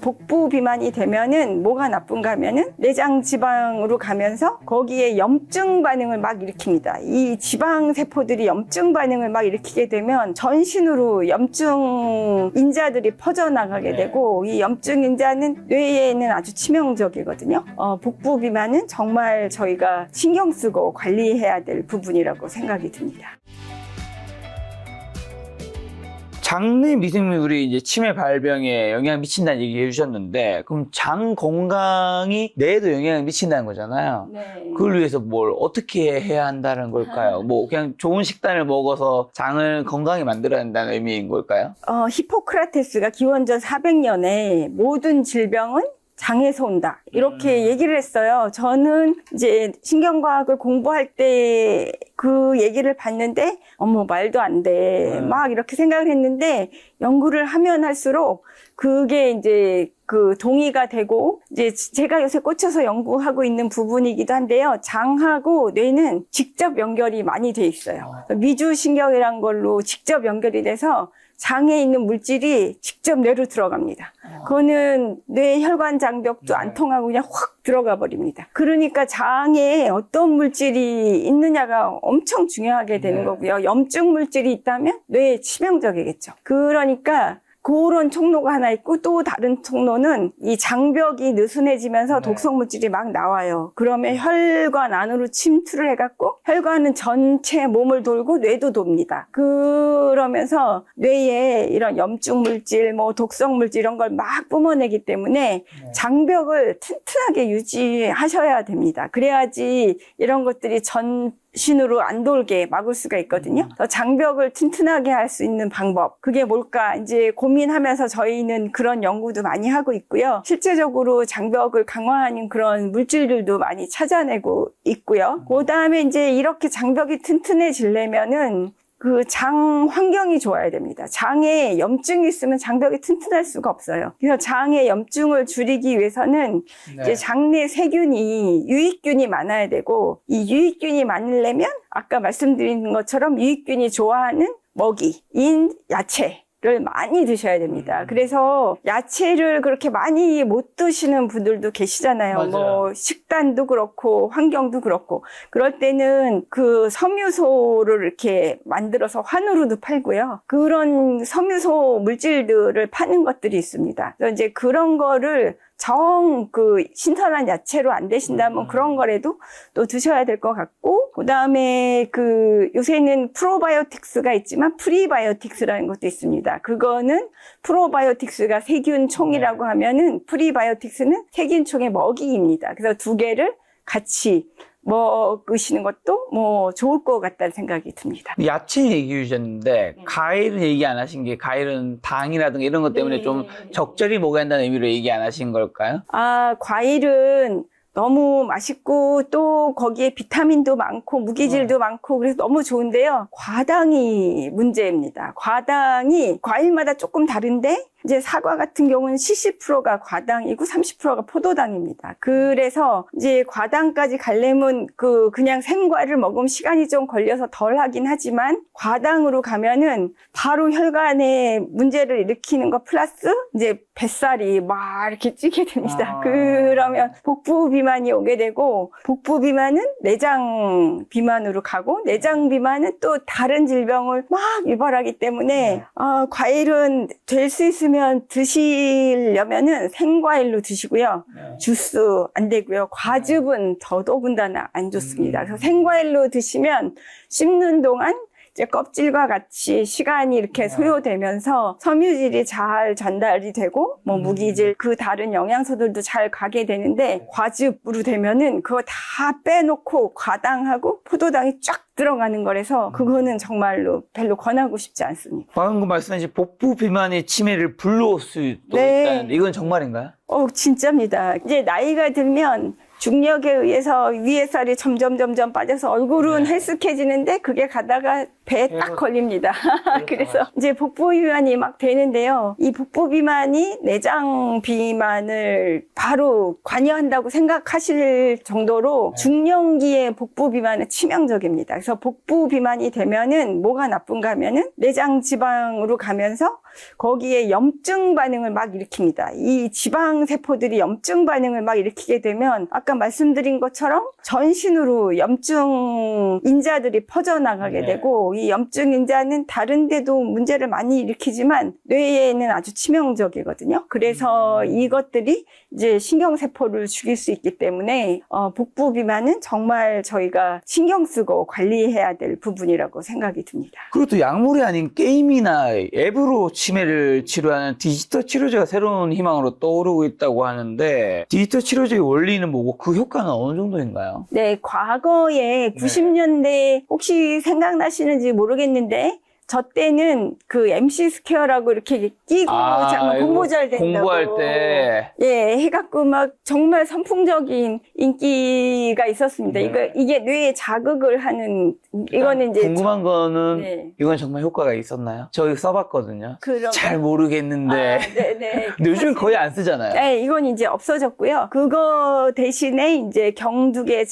복부 비만이 되면은 뭐가 나쁜가 하면은 내장 지방으로 가면서 거기에 염증 반응을 막 일으킵니다. 이 지방 세포들이 염증 반응을 막 일으키게 되면 전신으로 염증 인자들이 퍼져나가게 되고 이 염증 인자는 뇌에는 아주 치명적이거든요. 복부 비만은 정말 저희가 신경 쓰고 관리해야 될 부분이라고 생각이 듭니다. 장내 미생물이 이제 치매 발병에 영향을 미친다는 얘기 해주셨는데, 그럼 장 건강이 뇌에도 영향을 미친다는 거잖아요. 네. 그걸 위해서 뭘 어떻게 해야 한다는 걸까요? 뭐 그냥 좋은 식단을 먹어서 장을 건강히 만들어야 한다는 의미인 걸까요? 히포크라테스가 기원전 400년에 모든 질병은 장에서 온다 이렇게 얘기를 했어요. 저는 이제 신경과학을 공부할 때 그 얘기를 봤는데 어머 말도 안 돼 막 이렇게 생각을 했는데 연구를 하면 할수록 그게 이제 그 동의가 되고 이제 제가 요새 꽂혀서 연구하고 있는 부분이기도 한데요. 장하고 뇌는 직접 연결이 많이 돼 있어요. 미주신경이란 걸로 직접 연결이 돼서 장에 있는 물질이 직접 뇌로 들어갑니다. 그거는 뇌 혈관 장벽도 안 통하고 그냥 확 들어가 버립니다. 그러니까 장에 어떤 물질이 있느냐가 엄청 중요하게 되는 거고요. 염증 물질이 있다면 뇌에 치명적이겠죠. 그러니까 그런 통로가 하나 있고 또 다른 통로는 이 장벽이 느슨해지면서 독성 물질이 막 나와요. 그러면 혈관 안으로 침투를 해갖고 혈관은 전체 몸을 돌고 뇌도 돕니다. 그러면서 뇌에 이런 염증 물질, 뭐 독성 물질 이런 걸 막 뿜어내기 때문에 장벽을 튼튼하게 유지하셔야 됩니다. 그래야지 이런 것들이 전신으로 안 돌게 막을 수가 있거든요. 장벽을 튼튼하게 할 수 있는 방법, 그게 뭘까 이제 고민하면서 저희는 그런 연구도 많이 하고 있고요. 실제적으로 장벽을 강화하는 그런 물질들도 많이 찾아내고 있고요. 그 다음에 이제 이렇게 장벽이 튼튼해지려면은 그 장 환경이 좋아야 됩니다. 장에 염증이 있으면 장벽이 튼튼할 수가 없어요. 그래서 장의 염증을 줄이기 위해서는 이제 장내 세균이 유익균이 많아야 되고, 이 유익균이 많으려면 아까 말씀드린 것처럼 유익균이 좋아하는 먹이인 야채를 많이 드셔야 됩니다. 그래서 야채를 그렇게 많이 못 드시는 분들도 계시잖아요. 맞아요. 뭐 식단도 그렇고 환경도 그렇고. 그럴 때는 그 섬유소를 이렇게 만들어서 환으로도 팔고요. 그런 섬유소 물질들을 파는 것들이 있습니다. 그래서 이제 그런 거를 그 신선한 야채로 안 되신다면 그런 거라도 또 드셔야 될 것 같고, 그 다음에 요새는 프로바이오틱스가 있지만 프리바이오틱스라는 것도 있습니다. 그거는 프로바이오틱스가 세균총이라고 하면은 프리바이오틱스는 세균총의 먹이입니다. 그래서 두 개를 같이 먹으시는 것도 뭐 좋을 것 같다는 생각이 듭니다. 야채 얘기해 주셨는데 과일은 얘기 안 하신 게, 과일은 당이라든가 이런 것 때문에 좀 적절히 먹어야 한다는 의미로 얘기 안 하신 걸까요? 과일은 너무 맛있고 또 거기에 비타민도 많고 무기질도 많고 그래서 너무 좋은데요. 과당이 문제입니다. 과당이 과일마다 조금 다른데 이제 사과 같은 경우는 70%가 과당이고 30%가 포도당입니다. 그래서 이제 과당까지 가려면 그냥 생과일을 먹으면 시간이 좀 걸려서 덜 하긴 하지만 과당으로 가면은 바로 혈관에 문제를 일으키는 거 플러스 이제 뱃살이 막 이렇게 찌게 됩니다. 그러면 복부 비만이 오게 되고, 복부 비만은 내장 비만으로 가고, 내장 비만은 또 다른 질병을 막 유발하기 때문에 과일은 될 수 있으면 드시려면은 생과일로 드시고요. 주스 안 되고요. 과즙은 더더군다나 안 좋습니다. 그래서 생과일로 드시면 씹는 동안 이제 껍질과 같이 시간이 이렇게 소요되면서 섬유질이 잘 전달이 되고 뭐 무기질 그 다른 영양소들도 잘 가게 되는데, 과즙으로 되면은 그거 다 빼놓고 과당하고 포도당이 쫙 들어가는 거라서 그거는 정말로 별로 권하고 싶지 않습니다. 방금 말씀하신 복부 비만이 치매를 불러올 수도 있다는데 이건 정말인가요? 진짜입니다. 이제 나이가 들면 중력에 의해서 위에 살이 점점 빠져서 얼굴은 헬쓱해지는데 그게 가다가 배에 딱 걸립니다. 그래서 이제 복부 비만이 막 되는데요. 이 복부 비만이 내장 비만을 바로 관여한다고 생각하실 정도로 중년기의 복부 비만은 치명적입니다. 그래서 복부 비만이 되면은 뭐가 나쁜가 하면은 내장 지방으로 가면서 거기에 염증 반응을 막 일으킵니다. 이 지방 세포들이 염증 반응을 막 일으키게 되면 아까 말씀드린 것처럼 전신으로 염증 인자들이 퍼져나가게 되고 이 염증 인자는 다른 데도 문제를 많이 일으키지만 뇌에는 아주 치명적이거든요. 그래서 이것들이 이제 신경세포를 죽일 수 있기 때문에 복부 비만은 정말 저희가 신경 쓰고 관리해야 될 부분이라고 생각이 듭니다. 그것도 약물이 아닌 게임이나 앱으로 치매를 치료하는 디지털 치료제가 새로운 희망으로 떠오르고 있다고 하는데 디지털 치료제의 원리는 뭐고 그 효과는 어느 정도인가요? 네, 과거에 90년대 혹시 생각나시는지 모르겠는데 저 때는 그 MC 스퀘어라고 이렇게 끼고 잠깐 공부 잘 된다고 공부할 때 예, 해갖고 막 정말 선풍적인 인기가 있었습니다. 이게 뇌에 자극을 하는 이거는 이제 궁금한 거는 이건 정말 효과가 있었나요? 저희 써봤거든요. 잘 모르겠는데 네네. 근데 요즘 거의 안 쓰잖아요. 네, 이건 이제 없어졌고요. 그거 대신에 이제 경두계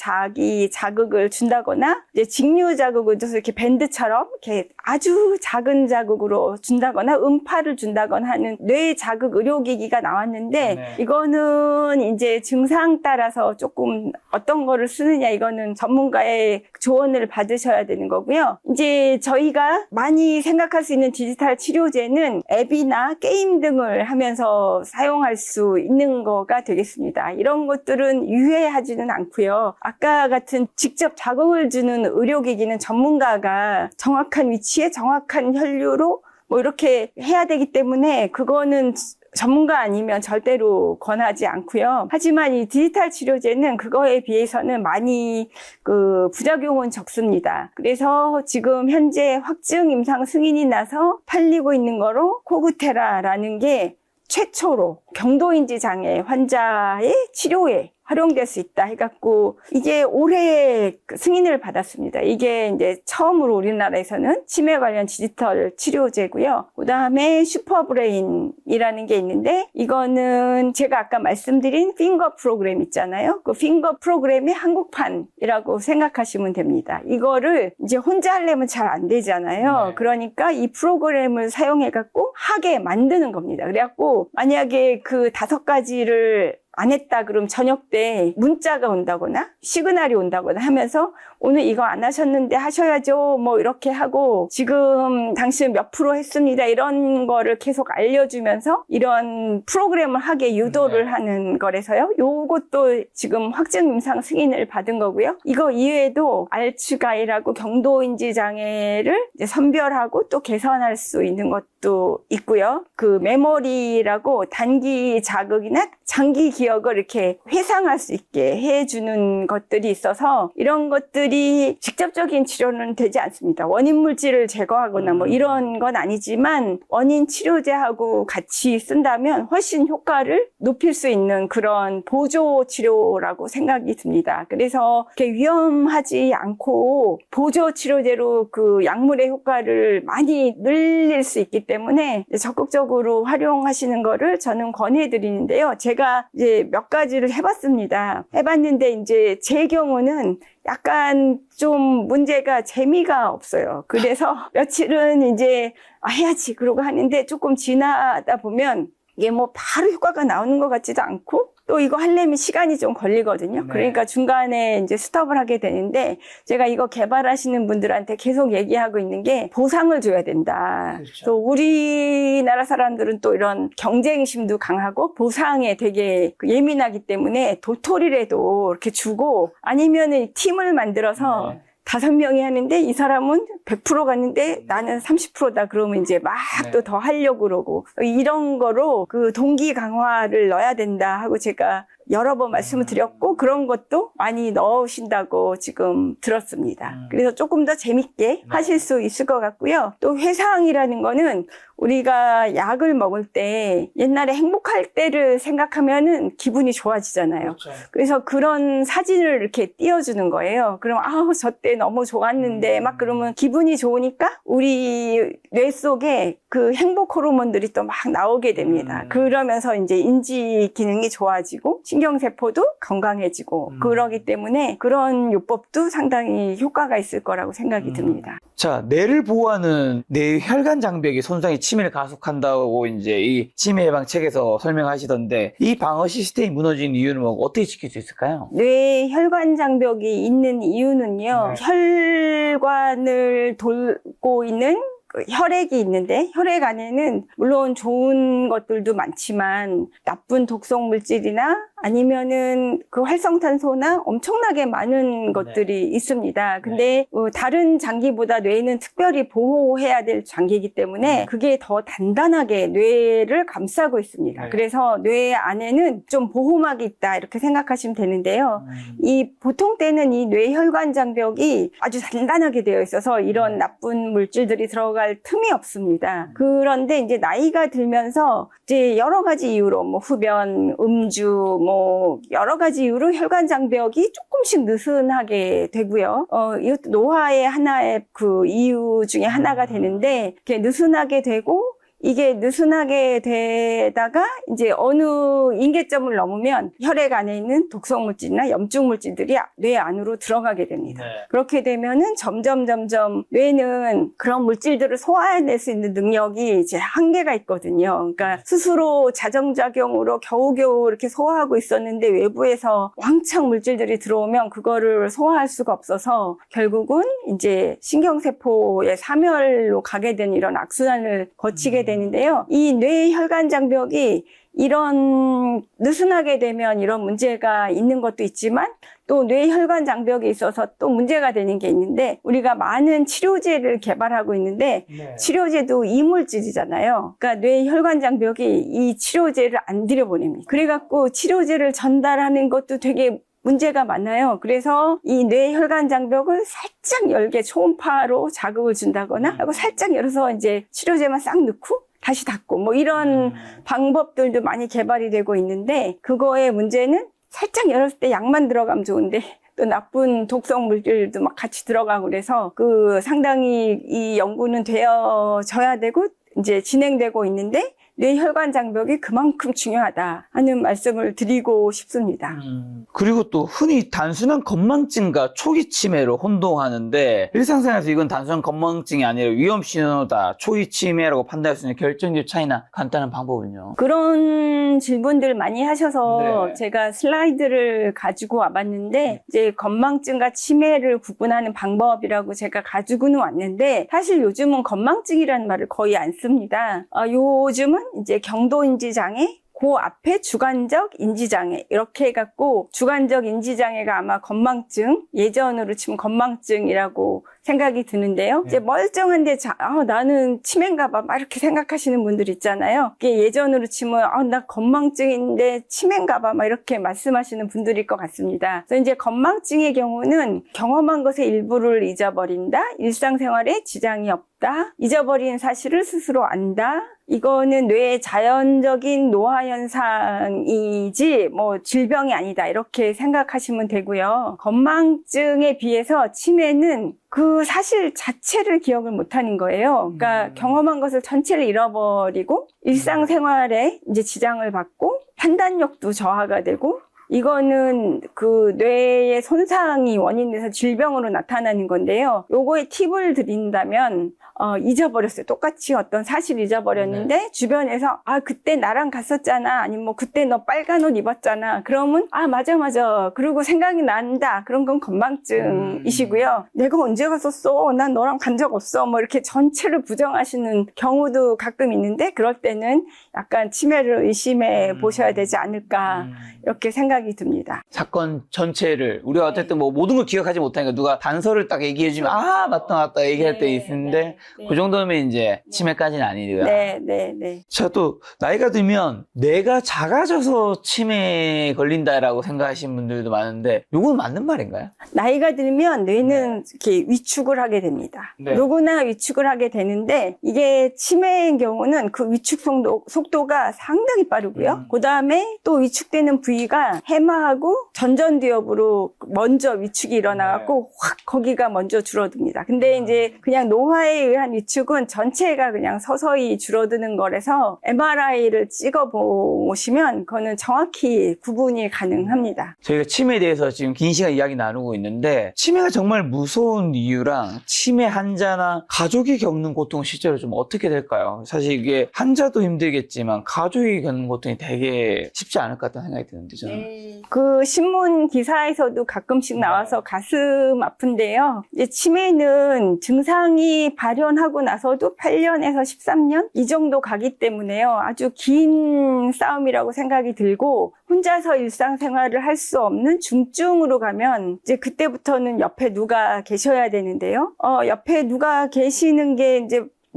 자극을 준다거나 이제 직류 자극을 줘서 이렇게 밴드처럼 이렇게 아주 작은 자극으로 준다거나 음파를 준다거나 하는 뇌 자극 의료기기가 나왔는데 이거는 이제 증상 따라서 조금 어떤 거를 쓰느냐 이거는 전문가의 조언을 받으셔야 되는 거고요. 이제 저희가 많이 생각할 수 있는 디지털 치료제는 앱이나 게임 등을 하면서 사용할 수 있는 거가 되겠습니다. 이런 것들은 유해하지는 않고요. 아까 같은 직접 자극을 주는 의료기기는 전문가가 정확한 위치에 정확한 혈류로 뭐 이렇게 해야 되기 때문에 그거는 전문가 아니면 절대로 권하지 않고요. 하지만 이 디지털 치료제는 그거에 비해서는 많이 그 부작용은 적습니다. 그래서 지금 현재 확증 임상 승인이 나서 팔리고 있는 거로 코그테라라는 게 최초로 경도인지 장애 환자의 치료에 활용될 수 있다 해갖고 이게 올해 승인을 받았습니다. 이게 이제 처음으로 우리나라에서는 치매 관련 디지털 치료제고요. 그 다음에 슈퍼브레인이라는 게 있는데 이거는 제가 아까 말씀드린 핑거 프로그램 있잖아요. 그 핑거 프로그램의 한국판이라고 생각하시면 됩니다. 이거를 이제 혼자 하려면 잘 안 되잖아요. 그러니까 이 프로그램을 사용해갖고 하게 만드는 겁니다. 그래갖고 만약에 그 5가지를 안 했다 그럼 저녁 때 문자가 온다거나 시그널이 온다거나 하면서 오늘 이거 안 하셨는데 하셔야죠 뭐 이렇게 하고 지금 당신 몇 프로 했습니다 이런 거를 계속 알려주면서 이런 프로그램을 하게 유도를 하는 거라서요. 요것도 지금 확증 임상 승인을 받은 거고요. 이거 이외에도 알츠가이라고 경도인지 장애를 이제 선별하고 또 개선할 수 있는 것도 있고요. 그 메모리라고 단기 자극이나 장기 기억을 이렇게 회상할 수 있게 해주는 것들이 있어서 이런 것들이 직접적인 치료는 되지 않습니다. 원인 물질을 제거하거나 뭐 이런 건 아니지만 원인 치료제하고 같이 쓴다면 훨씬 효과를 높일 수 있는 그런 보조 치료라고 생각이 듭니다. 그래서 이렇게 위험하지 않고 보조 치료제로 그 약물의 효과를 많이 늘릴 수 있기 때문에 적극적으로 활용하시는 거를 저는 권해드리는데요. 제가 이제 몇 가지를 해봤습니다. 해봤는데 이제 제 경우는 약간 좀 문제가 재미가 없어요. 그래서 며칠은 이제 해야지 그러고 하는데 조금 지나다 보면 이게 뭐 바로 효과가 나오는 것 같지도 않고 또 이거 하려면 시간이 좀 걸리거든요. 그러니까 중간에 이제 스톱을 하게 되는데 제가 이거 개발하시는 분들한테 계속 얘기하고 있는 게 보상을 줘야 된다. 또 우리나라 사람들은 또 이런 경쟁심도 강하고 보상에 되게 예민하기 때문에 도토리라도 이렇게 주고 아니면은 팀을 만들어서 5명이 하는데 이 사람은 100% 갔는데 나는 30%다 그러면 이제 막 또 더 하려고 그러고 이런 거로 그 동기 강화를 넣어야 된다 하고 제가 여러 번 말씀을 드렸고 그런 것도 많이 넣으신다고 지금 들었습니다. 그래서 조금 더 재밌게 하실 수 있을 것 같고요. 또 회상이라는 거는 우리가 약을 먹을 때 옛날에 행복할 때를 생각하면은 기분이 좋아지잖아요. 그렇죠. 그래서 그런 사진을 이렇게 띄워주는 거예요. 그럼 아우 저 때 너무 좋았는데 막 그러면 기분이 좋으니까 우리 뇌 속에 그 행복 호르몬들이 또 막 나오게 됩니다. 그러면서 이제 인지 기능이 좋아지고 신경세포도 건강해지고 그러기 때문에 그런 요법도 상당히 효과가 있을 거라고 생각이 듭니다. 자, 뇌를 보호하는 뇌 혈관 장벽이 손상이 치매를 가속한다고 이제 이 치매 예방 책에서 설명하시던데 이 방어 시스템이 무너진 이유는 뭐 어떻게 지킬 수 있을까요? 뇌 혈관 장벽이 있는 이유는요. 혈관을 돌고 있는 혈액이 있는데 혈액 안에는 물론 좋은 것들도 많지만 나쁜 독성 물질이나 아니면은 그 활성탄소나 엄청나게 많은 것들이 있습니다. 근데 다른 장기보다 뇌는 특별히 보호해야 될 장기이기 때문에 그게 더 단단하게 뇌를 감싸고 있습니다. 그래서 뇌 안에는 좀 보호막이 있다 이렇게 생각하시면 되는데요. 이 보통 때는 이 뇌혈관 장벽이 아주 단단하게 되어 있어서 이런 나쁜 물질들이 들어갈 틈이 없습니다. 그런데 이제 나이가 들면서 이제 여러 가지 이유로 뭐 흡연, 음주, 뭐 여러 가지 이유로 혈관 장벽이 조금씩 느슨하게 되고요. 이것도 노화의 하나의 그 이유 중에 하나가 되는데 이렇게 느슨하게 되고 이게 느슨하게 되다가 이제 어느 인계점을 넘으면 혈액 안에 있는 독성물질이나 염증물질들이 뇌 안으로 들어가게 됩니다. 그렇게 되면은 점점 뇌는 그런 물질들을 소화해낼 수 있는 능력이 이제 한계가 있거든요. 그러니까 스스로 자정작용으로 겨우겨우 이렇게 소화하고 있었는데 외부에서 왕창 물질들이 들어오면 그거를 소화할 수가 없어서 결국은 이제 신경세포의 사멸로 가게 된 이런 악순환을 거치게 되는데요. 이 뇌혈관 장벽이 이런 느슨하게 되면 이런 문제가 있는 것도 있지만 또 뇌혈관 장벽에 있어서 또 문제가 되는 게 있는데 우리가 많은 치료제를 개발하고 있는데 치료제도 이물질이잖아요. 그러니까 뇌혈관 장벽이 이 치료제를 안 들여보냅니다. 그래갖고 치료제를 전달하는 것도 되게 문제가 많아요. 그래서 이 뇌혈관 장벽을 살짝 열게 초음파로 자극을 준다거나 하고 살짝 열어서 이제 치료제만 싹 넣고 다시 닫고 뭐 이런 방법들도 많이 개발이 되고 있는데 그거의 문제는 살짝 열었을 때 약만 들어가면 좋은데 또 나쁜 독성 물질도 막 같이 들어가고 그래서 그 상당히 이 연구는 되어져야 되고 이제 진행되고 있는데 뇌혈관 장벽이 그만큼 중요하다 하는 말씀을 드리고 싶습니다. 그리고 또 흔히 단순한 건망증과 초기 치매로 혼동하는데 일상생활에서 이건 단순한 건망증이 아니라 위험 신호다, 초기 치매라고 판단할 수 있는 결정적 차이나 간단한 방법은요? 그런 질문들 많이 하셔서 네. 제가 슬라이드를 가지고 와봤는데 이제 건망증과 치매를 구분하는 방법이라고 제가 가지고는 왔는데 사실 요즘은 건망증이라는 말을 거의 안 씁니다. 요즘은 이제 경도인지장애, 그 앞에 주관적 인지장애 이렇게 해갖고 주관적 인지장애가 아마 건망증, 예전으로 치면 건망증이라고 생각이 드는데요. 이제 멀쩡한데 나는 치매인가 봐 막 이렇게 생각하시는 분들 있잖아요. 이게 예전으로 치면 나 건망증인데 치매인가 봐 막 이렇게 말씀하시는 분들일 것 같습니다. 그래서 이제 건망증의 경우는 경험한 것의 일부를 잊어버린다, 일상생활에 지장이 없다, 잊어버린 사실을 스스로 안다. 이거는 뇌의 자연적인 노화 현상이지 뭐 질병이 아니다 이렇게 생각하시면 되고요. 건망증에 비해서 치매는 그 사실 자체를 기억을 못하는 거예요. 그러니까 경험한 것을 전체를 잃어버리고 일상생활에 이제 지장을 받고 판단력도 저하가 되고 이거는 그 뇌의 손상이 원인돼서 질병으로 나타나는 건데요. 요거에 팁을 드린다면 잊어버렸어요. 똑같이 어떤 사실 잊어버렸는데 주변에서 그때 나랑 갔었잖아. 아니면 뭐 그때 너 빨간 옷 입었잖아. 그러면 맞아. 그리고 생각이 난다. 그런 건 건망증이시고요. 내가 언제 갔었어? 난 너랑 간 적 없어. 뭐 이렇게 전체를 부정하시는 경우도 가끔 있는데 그럴 때는 약간 치매를 의심해 보셔야 되지 않을까 이렇게 생각이 듭니다. 사건 전체를 우리가 어쨌든 뭐 모든 걸 기억하지 못하니까 누가 단서를 딱 얘기해주면 맞다 얘기할 때 있는데 네. 그 정도면 이제 치매까지는 아니고요. 네, 네, 네. 자, 또 나이가 들면 뇌가 작아져서 치매에 걸린다라고 생각하시는 분들도 많은데 이건 맞는 말인가요? 나이가 들면 뇌는 이렇게 위축을 하게 됩니다. 네. 누구나 위축을 하게 되는데 이게 치매의 경우는 그 위축 속도가 상당히 빠르고요. 그 다음에 또 위축되는 부위가 해마하고 전전두엽으로 먼저 위축이 일어나갖고 확 거기가 먼저 줄어듭니다. 근데 이제 그냥 노화에 의한 위축은 전체가 그냥 서서히 줄어드는 거라서 MRI를 찍어보시면 그거는 정확히 구분이 가능합니다. 저희가 치매에 대해서 지금 긴 시간 이야기 나누고 있는데 치매가 정말 무서운 이유랑 치매 환자나 가족이 겪는 고통 실제로 좀 어떻게 될까요? 사실 이게 환자도 힘들겠지만 가족이 겪는 고통이 되게 쉽지 않을 것 같다는 생각이 드는데 저는. 그 신문 기사에서도 가끔씩 나와서 가슴 아픈데요. 이제 치매는 증상이 발현하고 나서도 8년에서 13년 이 정도 가기 때문에요. 아주 긴 싸움이라고 생각이 들고 혼자서 일상생활을 할 수 없는 중증으로 가면 이제 그때부터는 옆에 누가 계셔야 되는데요. 옆에 누가 계시는 게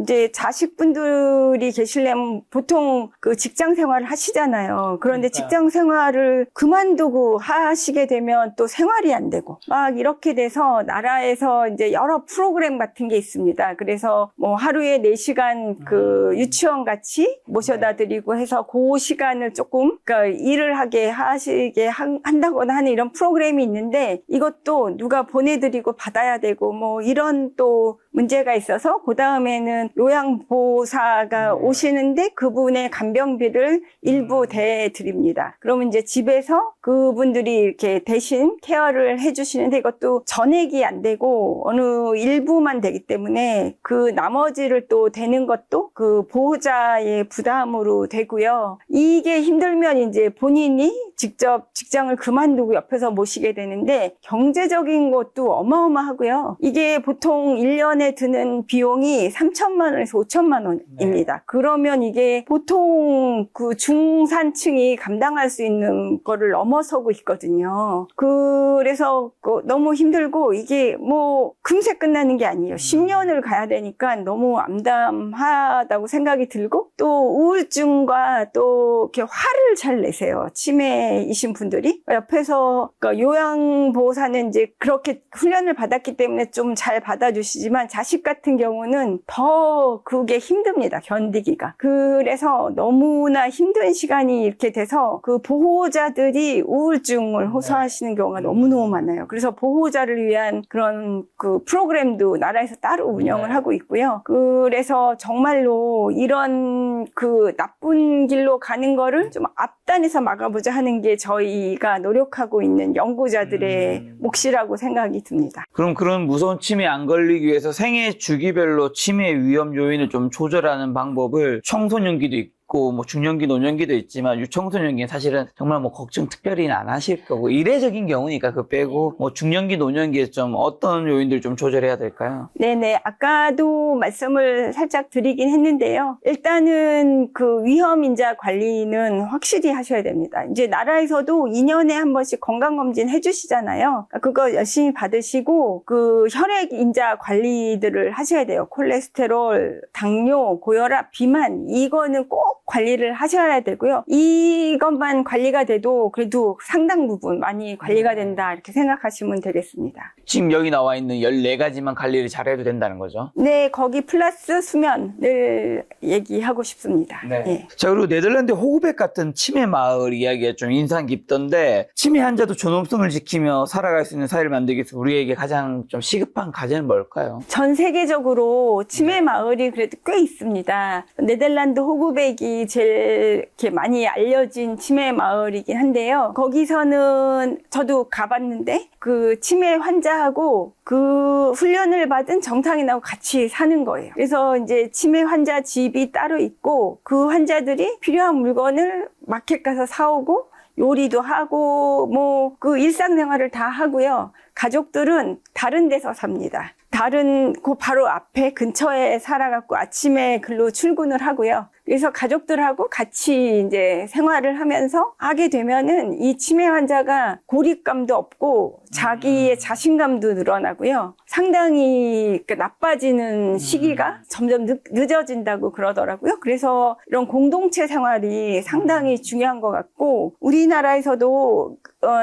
이제 자식분들이 계시려면 보통 그 직장 생활을 하시잖아요. 그런데 직장 생활을 그만두고 하시게 되면 또 생활이 안 되고 막 이렇게 돼서 나라에서 이제 여러 프로그램 같은 게 있습니다. 그래서 뭐 하루에 4시간 그 유치원 같이 모셔다 드리고 해서 그 시간을 조금 그러니까 일을 하시게 한다거나 하는 이런 프로그램이 있는데 이것도 누가 보내드리고 받아야 되고 뭐 이런 또 문제가 있어서 그 다음에는 요양보호사가 오시는데 그분의 간병비를 일부 대드립니다. 그러면 이제 집에서 그분들이 이렇게 대신 케어를 해주시는데 이것도 전액이 안 되고 어느 일부만 되기 때문에 그 나머지를 또 되는 것도 그 보호자의 부담으로 되고요. 이게 힘들면 이제 본인이 직접 직장을 그만두고 옆에서 모시게 되는데 경제적인 것도 어마어마하고요. 이게 보통 1년에 드는 비용이 3천만 원에서 5천만 원입니다. 네. 그러면 이게 보통 그 중산층이 감당할 수 있는 거를 넘어서고 있거든요. 그래서 너무 힘들고 이게 뭐 금세 끝나는 게 아니에요. 10년을 가야 되니까 너무 암담하다고 생각이 들고 또 우울증과 또 이렇게 화를 잘 내세요. 치매이신 분들이. 옆에서 그러니까 요양보호사는 이제 그렇게 훈련을 받았기 때문에 좀 잘 받아주시지만 자식 같은 경우는 더 그게 힘듭니다. 견디기가. 그래서 너무나 힘든 시간이 이렇게 돼서 그 보호자들이 우울증을 호소하시는 경우가 너무너무 많아요. 그래서 보호자를 위한 그런 그 프로그램도 나라에서 따로 운영을 하고 있고요. 그래서 정말로 이런 그 나쁜 길로 가는 거를 좀 앞단에서 막아보자 하는 게 저희가 노력하고 있는 연구자들의 몫이라고 생각이 듭니다. 그럼 그런 무서운 치매에 안 걸리기 위해서 생애 주기별로 치매 위험 요인을 좀 조절하는 방법을 청소년기도 있고 뭐 중년기, 노년기도 있지만 유청소년기는 사실은 정말 뭐 걱정 특별히는 안 하실 거고 이례적인 경우니까 그거 빼고 뭐 중년기, 노년기에 좀 어떤 요인들 좀 조절해야 될까요? 네네. 아까도 말씀을 살짝 드리긴 했는데요. 일단은 그 위험인자 관리는 확실히 하셔야 됩니다. 이제 나라에서도 2년에 한 번씩 건강검진 해주시잖아요. 그거 열심히 받으시고 그 혈액인자 관리들을 하셔야 돼요. 콜레스테롤, 당뇨, 고혈압, 비만 이거는 꼭 관리를 하셔야 되고요. 이것만 관리가 돼도 그래도 상당 부분 많이 관리가 된다 이렇게 생각하시면 되겠습니다. 지금 여기 나와 있는 14가지만 관리를 잘해도 된다는 거죠? 네, 거기 플러스 수면을 얘기하고 싶습니다. 네. 예. 자, 그리고 네덜란드 호그백 같은 치매 마을 이야기가 좀 인상 깊던데 치매 환자도 존엄성을 지키며 살아갈 수 있는 사회를 만들기 위해서 우리에게 가장 좀 시급한 과제는 뭘까요? 전 세계적으로 치매 마을이 그래도 꽤 있습니다. 네덜란드 호그백이 제일 이렇게 많이 알려진 치매 마을이긴 한데요. 거기서는 저도 가봤는데 그 치매 환자하고 그 훈련을 받은 정상인하고 같이 사는 거예요. 그래서 이제 치매 환자 집이 따로 있고 그 환자들이 필요한 물건을 마켓 가서 사오고 요리도 하고 뭐 그 일상생활을 다 하고요. 가족들은 다른 데서 삽니다. 다른 그 바로 앞에 근처에 살아갖고 아침에 글로 출근을 하고요. 그래서 가족들하고 같이 이제 생활을 하면서 하게 되면은 이 치매 환자가 고립감도 없고 자기의 자신감도 늘어나고요. 상당히 나빠지는 시기가 점점 늦어진다고 그러더라고요. 그래서 이런 공동체 생활이 상당히 중요한 것 같고, 우리나라에서도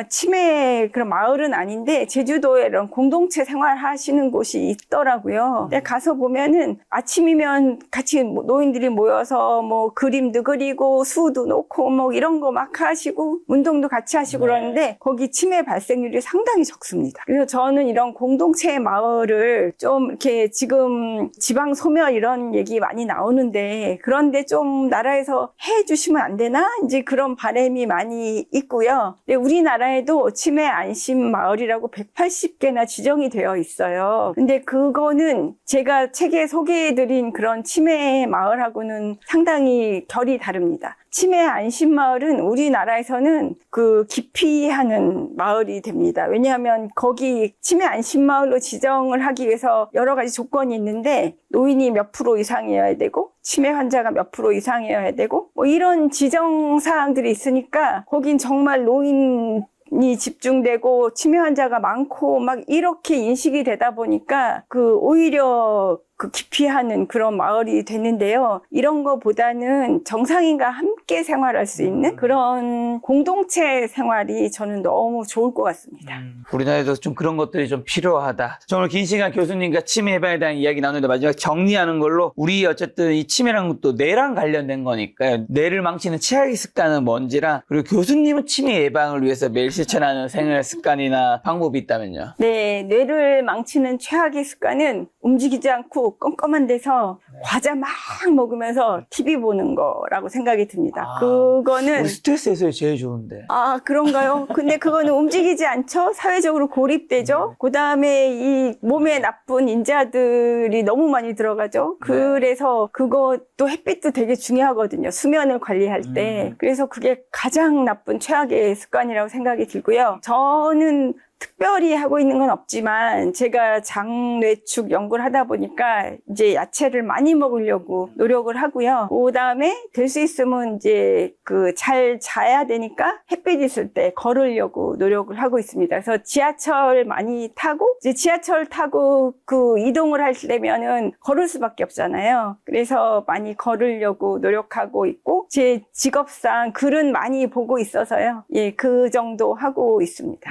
치매 그런 마을은 아닌데 제주도에 이런 공동체 생활 하시는 곳이 있더라고요. 근데 가서 보면은 아침이면 같이 노인들이 모여서 뭐 그림도 그리고 수도 놓고 뭐 이런 거 막 하시고 운동도 같이 하시고 그러는데 거기 치매 발생률이 상당히 적습니다. 그래서 저는 이런 공동체 마을을 좀 이렇게 지금 지방 소멸 이런 얘기 많이 나오는데 그런데 좀 나라에서 해 주시면 안 되나? 이제 그런 바람이 많이 있고요. 근데 우리나라에도 치매 안심 마을이라고 180개나 지정이 되어 있어요. 근데 그거는 제가 책에 소개해드린 그런 치매 마을하고는 상당히 결이 다릅니다. 치매 안심마을은 우리나라에서는 그 기피하는 마을이 됩니다. 왜냐하면 거기 치매 안심마을로 지정을 하기 위해서 여러 가지 조건이 있는데 노인이 몇 프로 이상이어야 되고 치매 환자가 몇 프로 이상이어야 되고 뭐 이런 지정 사항들이 있으니까 거긴 정말 노인이 집중되고 치매 환자가 많고 막 이렇게 인식이 되다 보니까 그 오히려 그 기피하는 그런 마을이 됐는데요. 이런 거보다는 정상인과 함께 생활할 수 있는 그런 공동체 생활이 저는 너무 좋을 것 같습니다. 우리나라에도 좀 그런 것들이 좀 필요하다. 저 오늘 긴 시간 교수님과 치매 예방에 대한 이야기 나누는데 마지막 정리하는 걸로 우리 어쨌든 이 치매랑 또 뇌랑 관련된 거니까요. 뇌를 망치는 최악의 습관은 뭔지랑 그리고 교수님은 치매 예방을 위해서 매일 실천하는 생활 습관이나 방법이 있다면요. 네, 뇌를 망치는 최악의 습관은 움직이지 않고 껌껌한 데서 과자 막 먹으면서 TV 보는 거라고 생각이 듭니다. 그거는 우리 스트레스 해소에 제일 좋은데. 아, 그런가요? 근데 그거는 움직이지 않죠? 사회적으로 고립되죠? 그 다음에 이 몸에 나쁜 인자들이 너무 많이 들어가죠? 그래서 그것도 햇빛도 되게 중요하거든요. 수면을 관리할 때. 그래서 그게 가장 나쁜 최악의 습관이라고 생각이 들고요. 저는 특별히 하고 있는 건 없지만 제가 장뇌축 연구를 하다 보니까 이제 야채를 많이 먹으려고 노력을 하고요. 그 다음에 될 수 있으면 이제 그 잘 자야 되니까 햇빛 있을 때 걸으려고 노력을 하고 있습니다. 그래서 지하철 많이 타고 이제 지하철 타고 그 이동을 하려면은 걸을 수밖에 없잖아요. 그래서 많이 걸으려고 노력하고 있고 제 직업상 글은 많이 보고 있어서요. 예, 그 정도 하고 있습니다.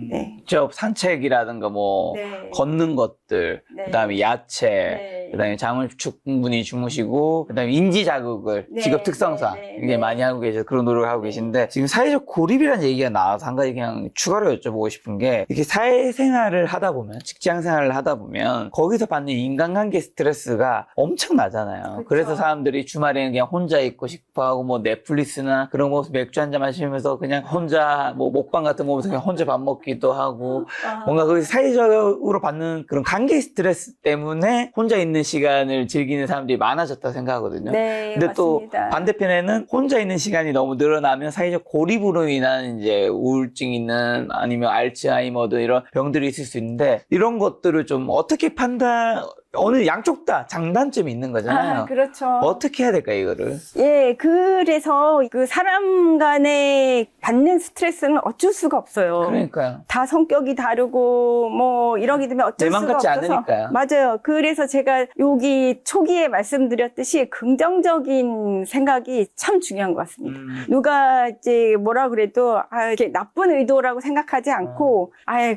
네. 직접 산책이라든가 뭐 네. 걷는 것들, 네. 그다음에 야채, 네. 그다음에 잠을 충분히 주무시고, 그다음에 인지 자극을 네. 직업 특성상 네. 이게 많이 하고 계셔서 그런 노력을 하고 계신데 지금 사회적 고립이라는 얘기가 나와서 한 가지 그냥 추가로 여쭤보고 싶은 게 이렇게 사회생활을 하다 보면 직장생활을 하다 보면 거기서 받는 인간관계 스트레스가 엄청나잖아요. 그렇죠. 그래서 사람들이 주말에는 그냥 혼자 있고 싶어하고 뭐 넷플릭스나 그런 거 맥주 한잔 마시면서 그냥 혼자 뭐 먹방 같은 거 보면서 그냥 혼자 밥 먹기도 하고 뭔가 그 사회적으로 받는 그런 관계 스트레스 때문에 혼자 있는 시간을 즐기는 사람들이 많아졌다고 생각하거든요. 네, 근데 또 맞습니다. 반대편에는 혼자 있는 시간이 너무 늘어나면 사회적 고립으로 인한 이제 우울증 있는 아니면 알츠하이머든 이런 병들이 있을 수 있는데 이런 것들을 좀 어떻게 어느 양쪽 다 장단점이 있는 거잖아요. 그렇죠. 어떻게 해야 될까 이거를? 예, 그래서 그 사람 간에 받는 스트레스는 어쩔 수가 없어요. 그러니까요. 다 성격이 다르고 뭐 이러기 때문에 어쩔 내 맘 수가 같지 없어서 않으니까요. 맞아요. 그래서 제가 여기 초기에 말씀드렸듯이 긍정적인 생각이 참 중요한 것 같습니다. 누가 이제 뭐라 그래도 이렇게 나쁜 의도라고 생각하지 않고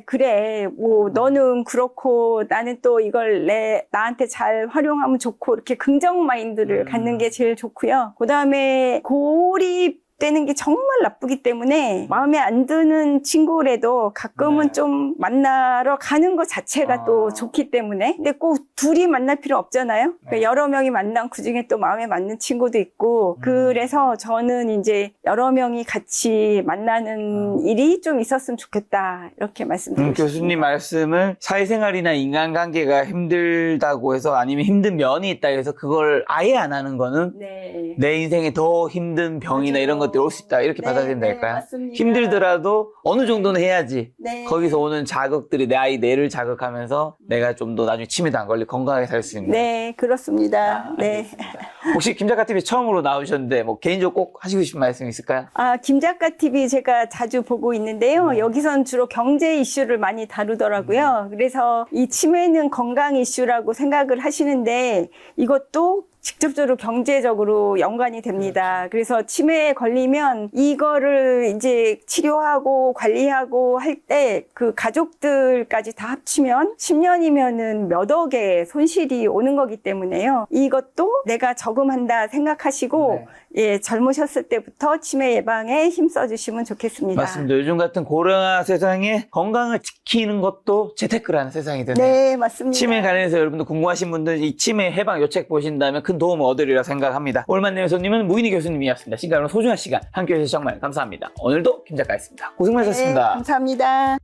그래 뭐 너는 그렇고 나는 또 이걸 나한테 잘 활용하면 좋고 이렇게 긍정 마인드를 갖는 게 제일 좋고요. 그다음에 고립되는 게 정말 나쁘기 때문에 마음에 안 드는 친구라도 가끔은 좀 만나러 가는 것 자체가 또 좋기 때문에 근데 꼭 둘이 만날 필요 없잖아요. 그러니까 여러 명이 만난 그중에 또 마음에 맞는 친구도 있고 그래서 저는 이제 여러 명이 같이 만나는 일이 좀 있었으면 좋겠다 이렇게 말씀드리고 싶습니다. 교수님 말씀을 사회생활이나 인간관계가 힘들다고 해서 아니면 힘든 면이 있다 해서 그걸 아예 안 하는 거는 네. 내 인생에 더 힘든 병이나 맞아요. 이런 것들이 것들이 올 수 있다. 이렇게 네, 받아들이면 네, 될까요? 맞습니다. 힘들더라도 어느 정도는 해야지. 네. 거기서 오는 자극들이 내 아이 뇌를 자극하면서 내가 좀 더 나중에 치매도 안 걸리고 건강하게 살 수 있는. 네, 그렇습니다. 네. 혹시 김작가 TV 처음으로 나오셨는데 뭐 개인적으로 꼭 하시고 싶은 말씀 있을까요? 아, 김작가 TV 제가 자주 보고 있는데요. 여기선 주로 경제 이슈를 많이 다루더라고요. 그래서 이 치매는 건강 이슈라고 생각을 하시는데 이것도 직접적으로 경제적으로 연관이 됩니다. 그래서 치매에 걸리면 이거를 이제 치료하고 관리하고 할 때 그 가족들까지 다 합치면 10년이면은 몇 억의 손실이 오는 거기 때문에요. 이것도 내가 저금한다 생각하시고 예, 젊으셨을 때부터 치매 예방에 힘써 주시면 좋겠습니다. 맞습니다. 요즘 같은 고령화 세상에 건강을 지키는 것도 재테크라는 세상이 되네요. 네, 맞습니다. 치매 관련해서 여러분들 궁금하신 분들 이 치매 해방 요 책 보신다면 큰 도움을 얻으리라 생각합니다. 오늘 만난 손님은 무인희 교수님이었습니다. 시간으로 소중한 시간 함께해 주셔서 정말 감사합니다. 오늘도 김 작가였습니다. 고생 많으셨습니다. 네, 감사합니다.